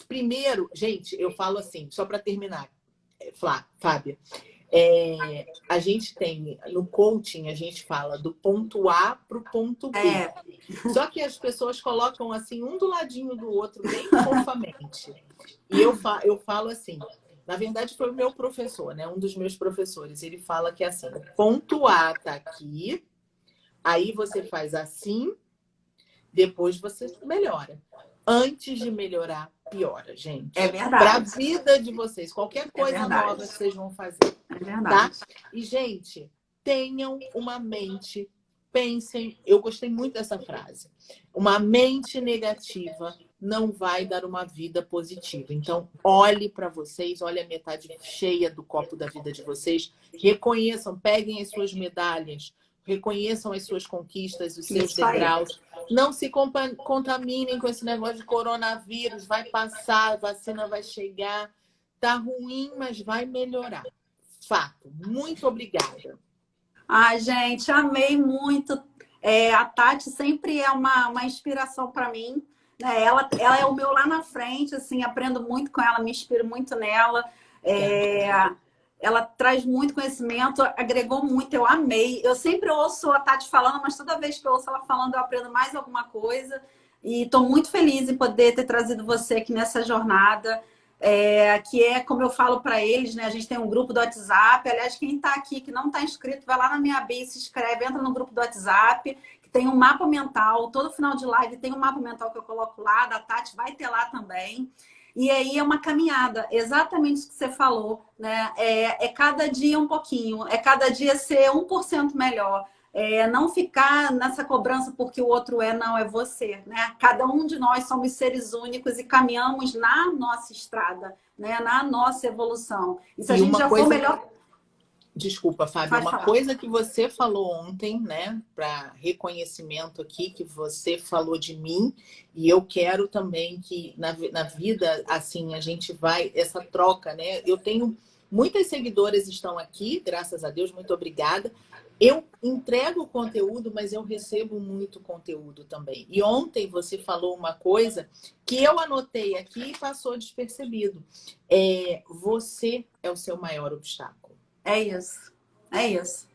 Speaker 2: primeiro, gente, eu falo assim, só para terminar, Fábia, a gente tem, no coaching, a gente fala do ponto A para o ponto B. Só que as pessoas colocam assim, um do ladinho do outro, bem fofamente. E eu falo assim, na verdade foi o meu professor, né? Um dos meus professores, ele fala que é assim, o ponto A tá aqui, aí você faz assim, depois você melhora. Antes de melhorar, piora, gente.
Speaker 1: É verdade.
Speaker 2: Para a vida de vocês, qualquer coisa nova que vocês vão fazer.
Speaker 1: É verdade.
Speaker 2: Tá? E, gente, tenham uma mente, pensem, eu gostei muito dessa frase. Uma mente negativa não vai dar uma vida positiva. Então, olhe para vocês, olhe a metade cheia do copo da vida de vocês, reconheçam, peguem as suas medalhas, reconheçam as suas conquistas, os seus degraus. Não se contaminem com esse negócio de coronavírus. Vai passar, a vacina vai chegar. Tá ruim, mas vai melhorar. fato. Muito obrigada.
Speaker 1: Ai, gente, amei muito. A Tati sempre é uma inspiração para mim, né? Ela é o meu lá na frente, assim, aprendo muito com ela, me inspiro muito nela. É, ela traz muito conhecimento, agregou muito, eu amei. Eu sempre ouço a Tati falando, mas toda vez que eu ouço ela falando, eu aprendo mais alguma coisa. E estou muito feliz em poder ter trazido você aqui nessa jornada. Que é como eu falo para eles, né? A gente tem um grupo do WhatsApp. Aliás, quem está aqui que não está inscrito, vai lá na minha bio, se inscreve, entra no grupo do WhatsApp, que tem um mapa mental. Todo final de live tem um mapa mental que eu coloco lá, da Tati vai ter lá também. E aí é uma caminhada, exatamente isso que você falou, né? Cada dia um pouquinho, cada dia ser 1% melhor. Não ficar nessa cobrança porque o outro não, é você, né? Cada um de nós somos seres únicos e caminhamos na nossa estrada, né? Na nossa evolução. E se a gente já for melhor...
Speaker 2: Desculpa, Fábio, uma coisa que você falou ontem, né, para reconhecimento aqui, que você falou de mim, e eu quero também que na vida, assim, a gente vai, essa troca, né? Eu tenho muitas seguidoras estão aqui, graças a Deus, muito obrigada. Eu entrego o conteúdo, mas eu recebo muito conteúdo também. E ontem você falou uma coisa que eu anotei aqui e passou despercebido. Você é o seu maior obstáculo.
Speaker 1: É isso. É isso.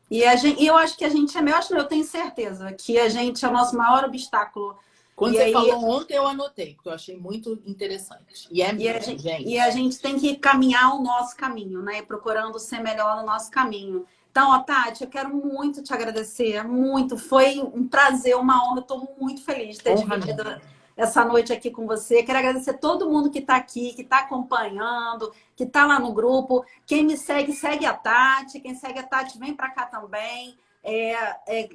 Speaker 1: E eu acho que a gente eu tenho certeza que a gente é o nosso maior obstáculo.
Speaker 2: Quando você falou ontem, eu anotei, porque eu achei muito interessante. Gente.
Speaker 1: E a gente tem que caminhar o nosso caminho, né? Procurando ser melhor no nosso caminho. Então, Tati, eu quero muito te agradecer, muito. Foi um prazer, uma honra. Estou muito feliz de ter dividido essa noite aqui com você. Quero agradecer todo mundo que está aqui, que está acompanhando, que está lá no grupo. Quem me segue, segue a Tati. Quem segue a Tati, vem para cá também.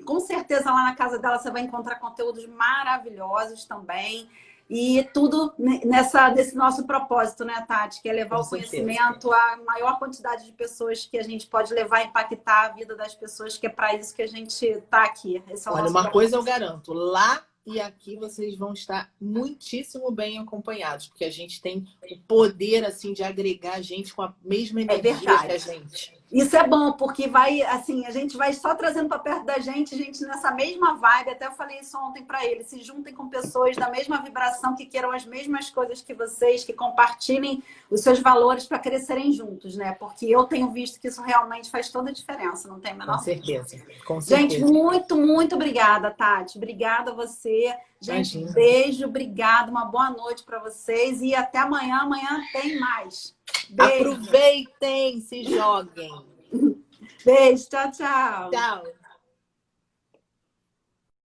Speaker 1: Com certeza lá na casa dela você vai encontrar conteúdos maravilhosos também. E tudo nesse nosso propósito, né, Tati? Que é levar o conhecimento à maior quantidade de pessoas que a gente pode levar a impactar a vida das pessoas, que é para isso que a gente está aqui.
Speaker 2: Olha, uma coisa eu garanto, lá e aqui vocês vão estar muitíssimo bem acompanhados, porque a gente tem o poder, assim, de agregar gente com a mesma energia que a gente.
Speaker 1: Isso é bom, porque vai, assim, a gente vai só trazendo para perto da gente nessa mesma vibe. Até eu falei isso ontem para eles. Se juntem com pessoas da mesma vibração, que queiram as mesmas coisas que vocês, que compartilhem os seus valores para crescerem juntos, né? Porque eu tenho visto que isso realmente faz toda a diferença, não tem a menor
Speaker 2: dúvida. Com certeza.
Speaker 1: Gente, muito, muito obrigada, Tati. Obrigada a você. Gente,
Speaker 2: imagina.
Speaker 1: Beijo, obrigada. Uma boa noite para vocês e até amanhã. Amanhã tem mais.
Speaker 2: Beijo. Aproveitem, se joguem.
Speaker 1: Beijo, tchau, tchau.
Speaker 2: Tchau.